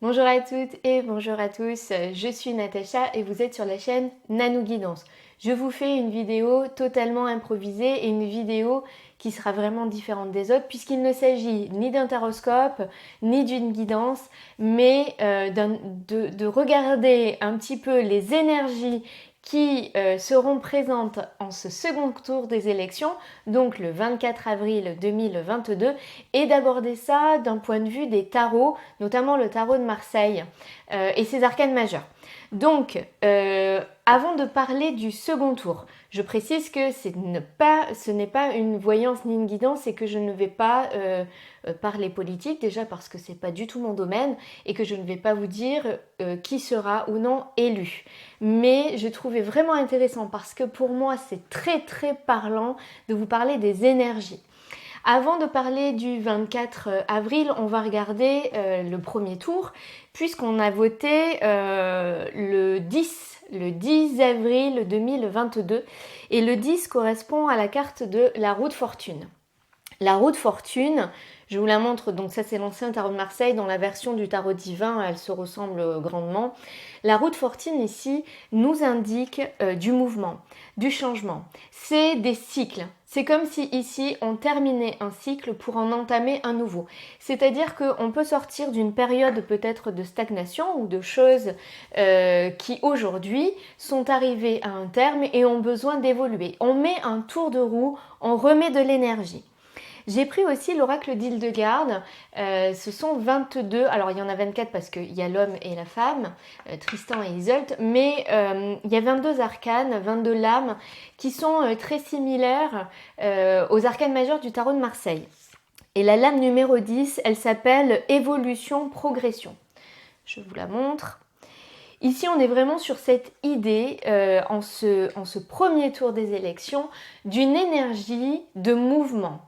Bonjour à toutes et bonjour à tous, je suis Natacha et vous êtes sur la chaîne Nanou Guidance. Je vous fais une vidéo totalement improvisée et une vidéo qui sera vraiment différente des autres puisqu'il ne s'agit ni d'un taroscope ni d'une guidance mais de regarder un petit peu les énergies qui seront présentes en ce second tour des élections, donc le 24 avril 2022, et d'aborder ça d'un point de vue des tarots, notamment le tarot de Marseille et ses arcanes majeures. Donc, avant de parler du second tour, je précise que ce n'est pas une voyance ni une guidance et que je ne vais pas parler politique, déjà parce que c'est pas du tout mon domaine et que je ne vais pas vous dire qui sera ou non élu. Mais je trouvais vraiment intéressant parce que pour moi c'est très très parlant de vous parler des énergies. Avant de parler du 24 avril, on va regarder le premier tour, puisqu'on a voté le 10 avril 2022, et le 10 correspond à la carte de la roue de fortune. La roue de fortune, je vous la montre, donc ça c'est l'ancien tarot de Marseille, dans la version du tarot divin, elle se ressemble grandement. La roue de fortune ici nous indique du mouvement, du changement. C'est des cycles. C'est comme si ici on terminait un cycle pour en entamer un nouveau. C'est-à-dire qu'on peut sortir d'une période peut-être de stagnation ou de choses qui aujourd'hui sont arrivées à un terme et ont besoin d'évoluer. On met un tour de roue, on remet de l'énergie. J'ai pris aussi l'oracle d'Hildegarde, ce sont 22, alors il y en a 24 parce qu'il y a l'homme et la femme, Tristan et Isolde, mais il y a 22 arcanes, 22 lames qui sont très similaires aux arcanes majeures du tarot de Marseille. Et la lame numéro 10, elle s'appelle Évolution-Progression. Je vous la montre. Ici, on est vraiment sur cette idée, en ce premier tour des élections, d'une énergie de mouvement.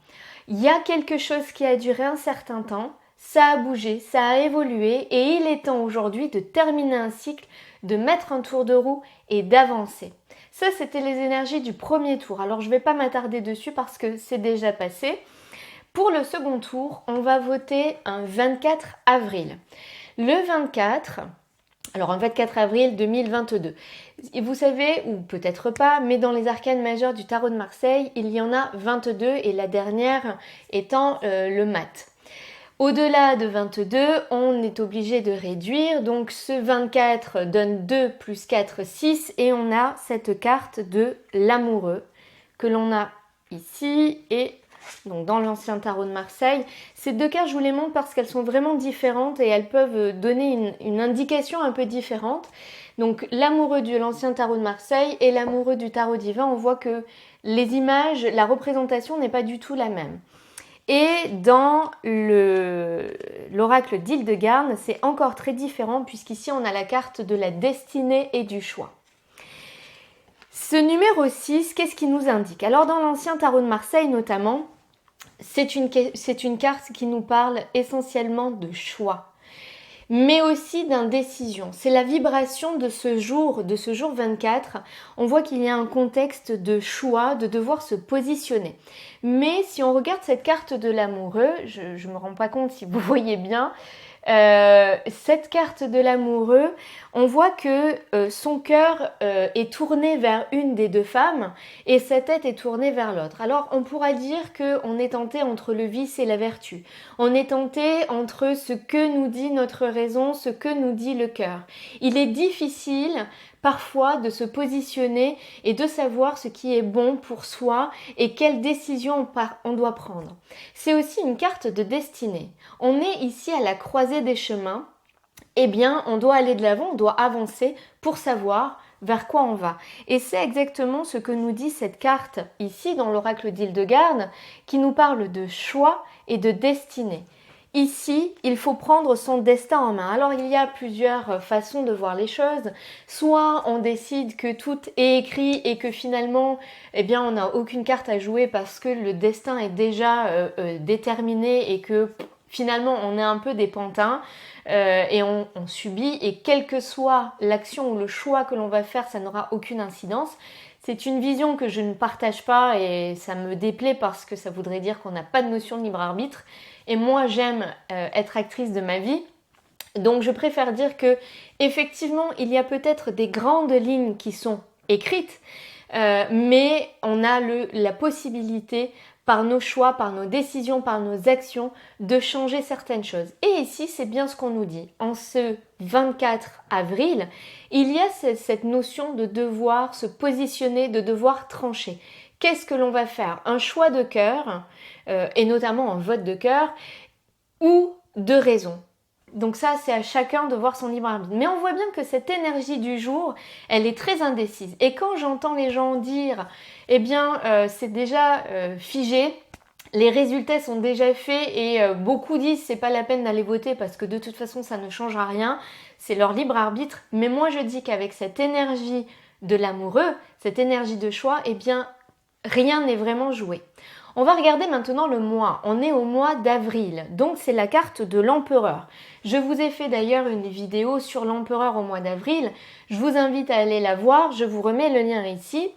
Il y a quelque chose qui a duré un certain temps, ça a bougé, ça a évolué et il est temps aujourd'hui de terminer un cycle, de mettre un tour de roue et d'avancer. Ça, c'était les énergies du premier tour. Alors, je ne vais pas m'attarder dessus parce que c'est déjà passé. Pour le second tour, on va voter un 24 avril. Le 24... Alors, un 24 avril 2022. Et vous savez, ou peut-être pas, mais dans les arcanes majeures du tarot de Marseille, il y en a 22 et la dernière étant le mat. Au-delà de 22, on est obligé de réduire. Donc, ce 24 donne 2 plus 4, 6 et on a cette carte de l'amoureux que l'on a ici et donc dans l'ancien tarot de Marseille. Ces deux cartes, je vous les montre parce qu'elles sont vraiment différentes et elles peuvent donner une indication un peu différente. Donc l'amoureux de l'ancien tarot de Marseille et l'amoureux du tarot divin, on voit que les images, la représentation n'est pas du tout la même. Et dans l'oracle d'Hildegarde, c'est encore très différent puisqu'ici on a la carte de la destinée et du choix. Ce numéro 6, qu'est-ce qu'il nous indique? Alors dans l'ancien tarot de Marseille notamment, c'est une carte qui nous parle essentiellement de choix, mais aussi d'indécision. C'est la vibration de ce jour 24. On voit qu'il y a un contexte de choix, de devoir se positionner. Mais si on regarde cette carte de l'amoureux, je ne me rends pas compte si vous voyez bien, cette carte de l'amoureux, on voit que son cœur est tourné vers une des deux femmes et sa tête est tournée vers l'autre. Alors on pourra dire qu'on est tenté entre le vice et la vertu. On est tenté entre ce que nous dit notre raison, ce que nous dit le cœur. Il est difficile parfois de se positionner et de savoir ce qui est bon pour soi et quelles décisions on doit prendre. C'est aussi une carte de destinée. On est ici à la croisée des chemins. Eh bien, on doit aller de l'avant, on doit avancer pour savoir vers quoi on va. Et c'est exactement ce que nous dit cette carte ici dans l'oracle d'Hildegarde qui nous parle de choix et de destinée. Ici, il faut prendre son destin en main. Alors, il y a plusieurs façons de voir les choses. Soit on décide que tout est écrit et que finalement, eh bien, on n'a aucune carte à jouer parce que le destin est déjà déterminé et que finalement, on est un peu des pantins et on subit. Et quelle que soit l'action ou le choix que l'on va faire, ça n'aura aucune incidence. C'est une vision que je ne partage pas et ça me déplaît parce que ça voudrait dire qu'on n'a pas de notion de libre arbitre. Et moi, j'aime être actrice de ma vie. Donc je préfère dire que effectivement il y a peut-être des grandes lignes qui sont écrites, mais on a la possibilité par nos choix, par nos décisions, par nos actions, de changer certaines choses. Et ici, c'est bien ce qu'on nous dit. En ce 24 avril, il y a cette notion de devoir se positionner, de devoir trancher. Qu'est-ce que l'on va faire? Un choix de cœur, et notamment un vote de cœur, ou de raison. Donc ça, c'est à chacun de voir son libre arbitre. Mais on voit bien que cette énergie du jour, elle est très indécise. Et quand j'entends les gens dire, eh bien, c'est déjà figé, les résultats sont déjà faits et beaucoup disent c'est pas la peine d'aller voter parce que de toute façon, ça ne changera rien. C'est leur libre arbitre. Mais moi, je dis qu'avec cette énergie de l'amoureux, cette énergie de choix, eh bien, rien n'est vraiment joué. On va regarder maintenant le mois. On est au mois d'avril, donc c'est la carte de l'empereur. Je vous ai fait d'ailleurs une vidéo sur l'empereur au mois d'avril. Je vous invite à aller la voir. Je vous remets le lien ici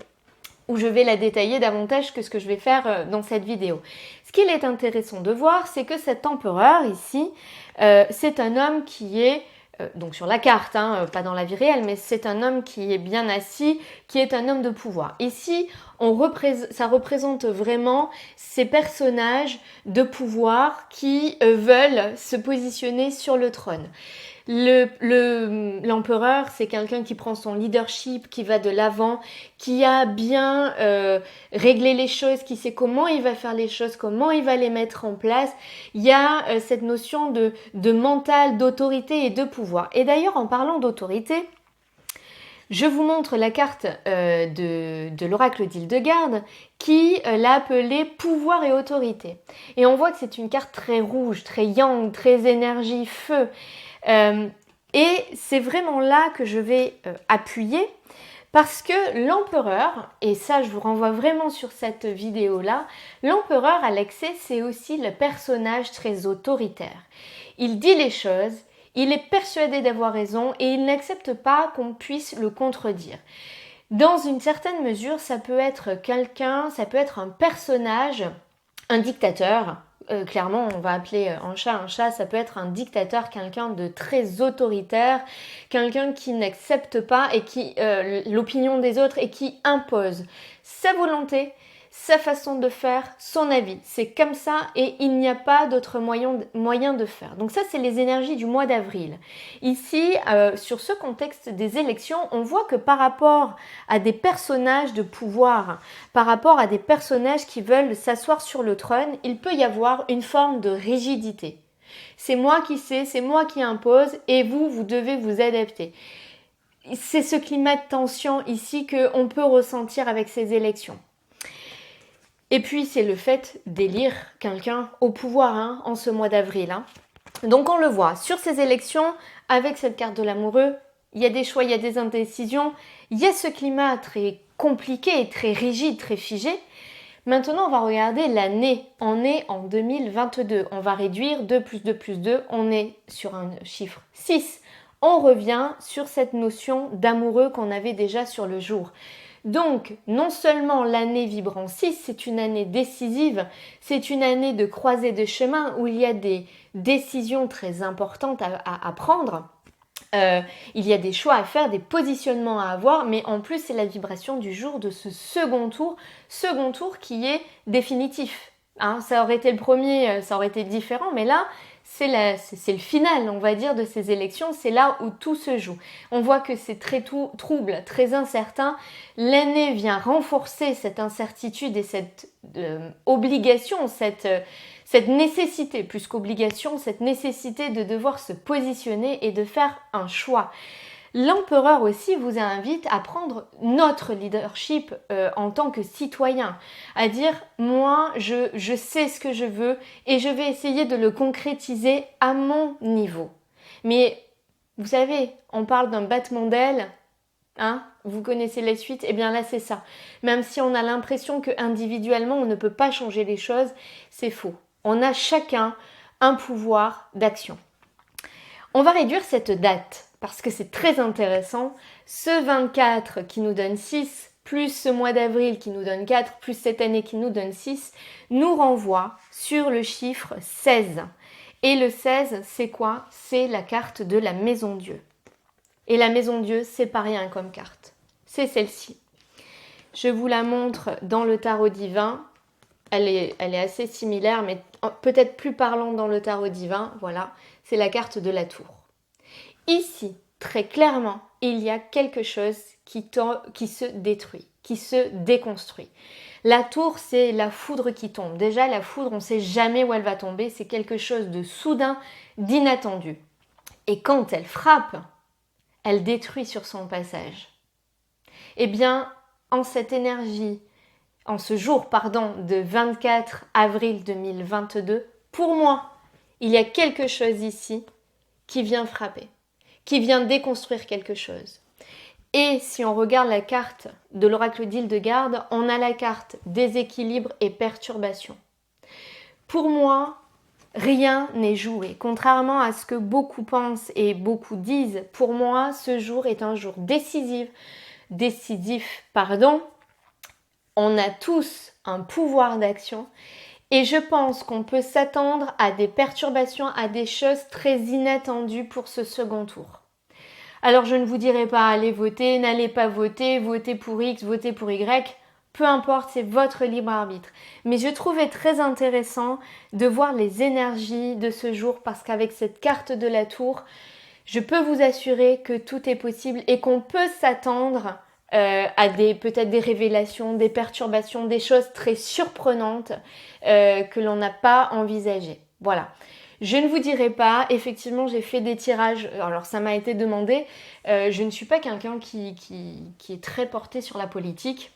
où je vais la détailler davantage que ce que je vais faire dans cette vidéo. Ce qu'il est intéressant de voir, c'est que cet empereur ici, c'est un homme qui est donc sur la carte, pas dans la vie réelle, mais c'est un homme qui est bien assis, qui est un homme de pouvoir. Ici, ça représente vraiment ces personnages de pouvoir qui veulent se positionner sur le trône. L'empereur, c'est quelqu'un qui prend son leadership, qui va de l'avant, qui a bien réglé les choses, qui sait comment il va faire les choses, comment il va les mettre en place. Il y a cette notion de mental, d'autorité et de pouvoir. Et d'ailleurs, en parlant d'autorité, je vous montre la carte de l'oracle d'Hildegarde qui l'a appelée pouvoir et autorité. Et on voit que c'est une carte très rouge, très yang, très énergie, feu. Et c'est vraiment là que je vais appuyer parce que l'empereur, et ça je vous renvoie vraiment sur cette vidéo-là, l'empereur Alexei, c'est aussi le personnage très autoritaire. Il dit les choses, il est persuadé d'avoir raison et il n'accepte pas qu'on puisse le contredire. Dans une certaine mesure, ça peut être quelqu'un, ça peut être un personnage, un dictateur. Clairement, on va appeler un chat, ça peut être un dictateur, quelqu'un de très autoritaire, quelqu'un qui n'accepte pas et qui l'opinion des autres et qui impose sa volonté, sa façon de faire, son avis. C'est comme ça et il n'y a pas d'autre moyen de faire. Donc ça, c'est les énergies du mois d'avril. Ici, sur ce contexte des élections, on voit que par rapport à des personnages de pouvoir, par rapport à des personnages qui veulent s'asseoir sur le trône, il peut y avoir une forme de rigidité. C'est moi qui sais, c'est moi qui impose et vous devez vous adapter. C'est ce climat de tension ici qu'on peut ressentir avec ces élections. Et puis, c'est le fait d'élire quelqu'un au pouvoir en ce mois d'avril. Donc, on le voit sur ces élections, avec cette carte de l'amoureux, il y a des choix, il y a des indécisions, il y a ce climat très compliqué, très rigide, très figé. Maintenant, on va regarder l'année. On est en 2022. On va réduire 2 plus 2 plus 2. On est sur un chiffre 6. On revient sur cette notion d'amoureux qu'on avait déjà sur le jour. Donc, non seulement l'année vibre en 6, c'est une année décisive, c'est une année de croisée de chemin où il y a des décisions très importantes à prendre. Il y a des choix à faire, des positionnements à avoir, mais en plus, c'est la vibration du jour de ce second tour qui est définitif. Ça aurait été le premier, ça aurait été différent, mais là, c'est le final, on va dire, de ces élections. C'est là où tout se joue. On voit que c'est très trouble, très incertain. L'année vient renforcer cette incertitude et cette obligation, cette nécessité, plus qu'obligation, cette nécessité de devoir se positionner et de faire un choix. L'empereur aussi vous invite à prendre notre leadership en tant que citoyen, à dire moi je sais ce que je veux et je vais essayer de le concrétiser à mon niveau. Mais vous savez, on parle d'un battement d'aile, vous connaissez la suite, et bien là c'est ça. Même si on a l'impression que individuellement on ne peut pas changer les choses, c'est faux. On a chacun un pouvoir d'action. On va réduire cette date parce que c'est très intéressant. Ce 24 qui nous donne 6, plus ce mois d'avril qui nous donne 4, plus cette année qui nous donne 6, nous renvoie sur le chiffre 16. Et le 16, c'est quoi? C'est la carte de la Maison Dieu. Et la Maison Dieu, c'est pas rien comme carte. C'est celle-ci. Je vous la montre dans le tarot divin. Elle est assez similaire, mais peut-être plus parlante dans le tarot divin. Voilà, c'est la carte de la tour. Ici, très clairement, il y a quelque chose qui se détruit, qui se déconstruit. La tour, c'est la foudre qui tombe. Déjà, la foudre, on ne sait jamais où elle va tomber. C'est quelque chose de soudain, d'inattendu. Et quand elle frappe, elle détruit sur son passage. Eh bien, en cette énergie, en ce jour, de 24 avril 2022, pour moi, il y a quelque chose ici qui vient frapper, qui vient déconstruire quelque chose. Et si on regarde la carte de l'oracle d'Hildegarde, on a la carte déséquilibre et perturbation. Pour moi, rien n'est joué. Contrairement à ce que beaucoup pensent et beaucoup disent, pour moi, ce jour est un jour décisif. On a tous un pouvoir d'action et je pense qu'on peut s'attendre à des perturbations, à des choses très inattendues pour ce second tour. Alors je ne vous dirai pas allez voter, n'allez pas voter, votez pour X, votez pour Y, peu importe, c'est votre libre arbitre. Mais je trouvais très intéressant de voir les énergies de ce jour parce qu'avec cette carte de la tour, je peux vous assurer que tout est possible et qu'on peut s'attendre à peut-être des révélations, des perturbations, des choses très surprenantes que l'on n'a pas envisagées. Voilà. Je ne vous dirai pas, effectivement j'ai fait des tirages, alors ça m'a été demandé, je ne suis pas quelqu'un qui est très porté sur la politique,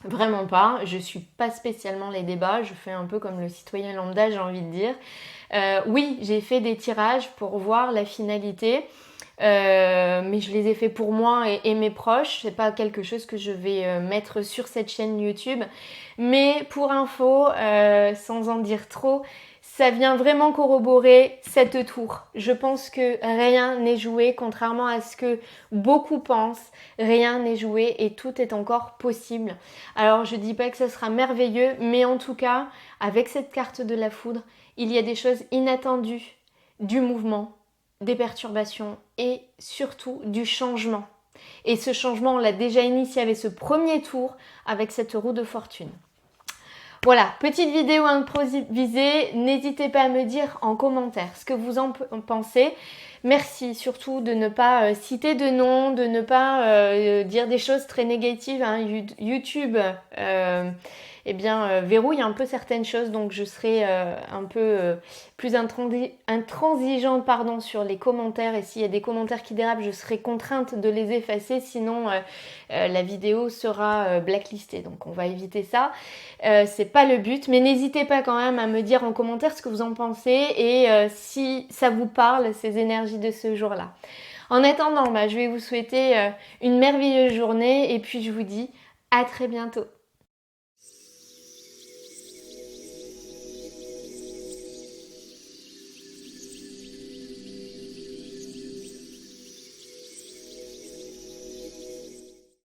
vraiment pas, je suis pas spécialement les débats, je fais un peu comme le citoyen lambda j'ai envie de dire. Oui, j'ai fait des tirages pour voir la finalité, mais je les ai fait pour moi et mes proches, c'est pas quelque chose que je vais mettre sur cette chaîne YouTube, mais pour info, sans en dire trop, ça vient vraiment corroborer cette tour. Je pense que rien n'est joué, contrairement à ce que beaucoup pensent. Rien n'est joué et tout est encore possible. Alors je dis pas que ça sera merveilleux, mais en tout cas, avec cette carte de la foudre, il y a des choses inattendues, du mouvement, des perturbations et surtout du changement. Et ce changement, on l'a déjà initié avec ce premier tour, avec cette roue de fortune. Voilà, petite vidéo improvisée, n'hésitez pas à me dire en commentaire ce que vous en pensez. Merci surtout de ne pas citer de noms, de ne pas dire des choses très négatives. Hein. YouTube verrouille un peu certaines choses, donc je serai un peu plus intransigeante sur les commentaires. Et s'il y a des commentaires qui dérapent, je serai contrainte de les effacer, sinon la vidéo sera blacklistée. Donc on va éviter ça. C'est pas le but, mais n'hésitez pas quand même à me dire en commentaire ce que vous en pensez et si ça vous parle, ces énergies de ce jour-là. En attendant, je vais vous souhaiter une merveilleuse journée et puis je vous dis à très bientôt.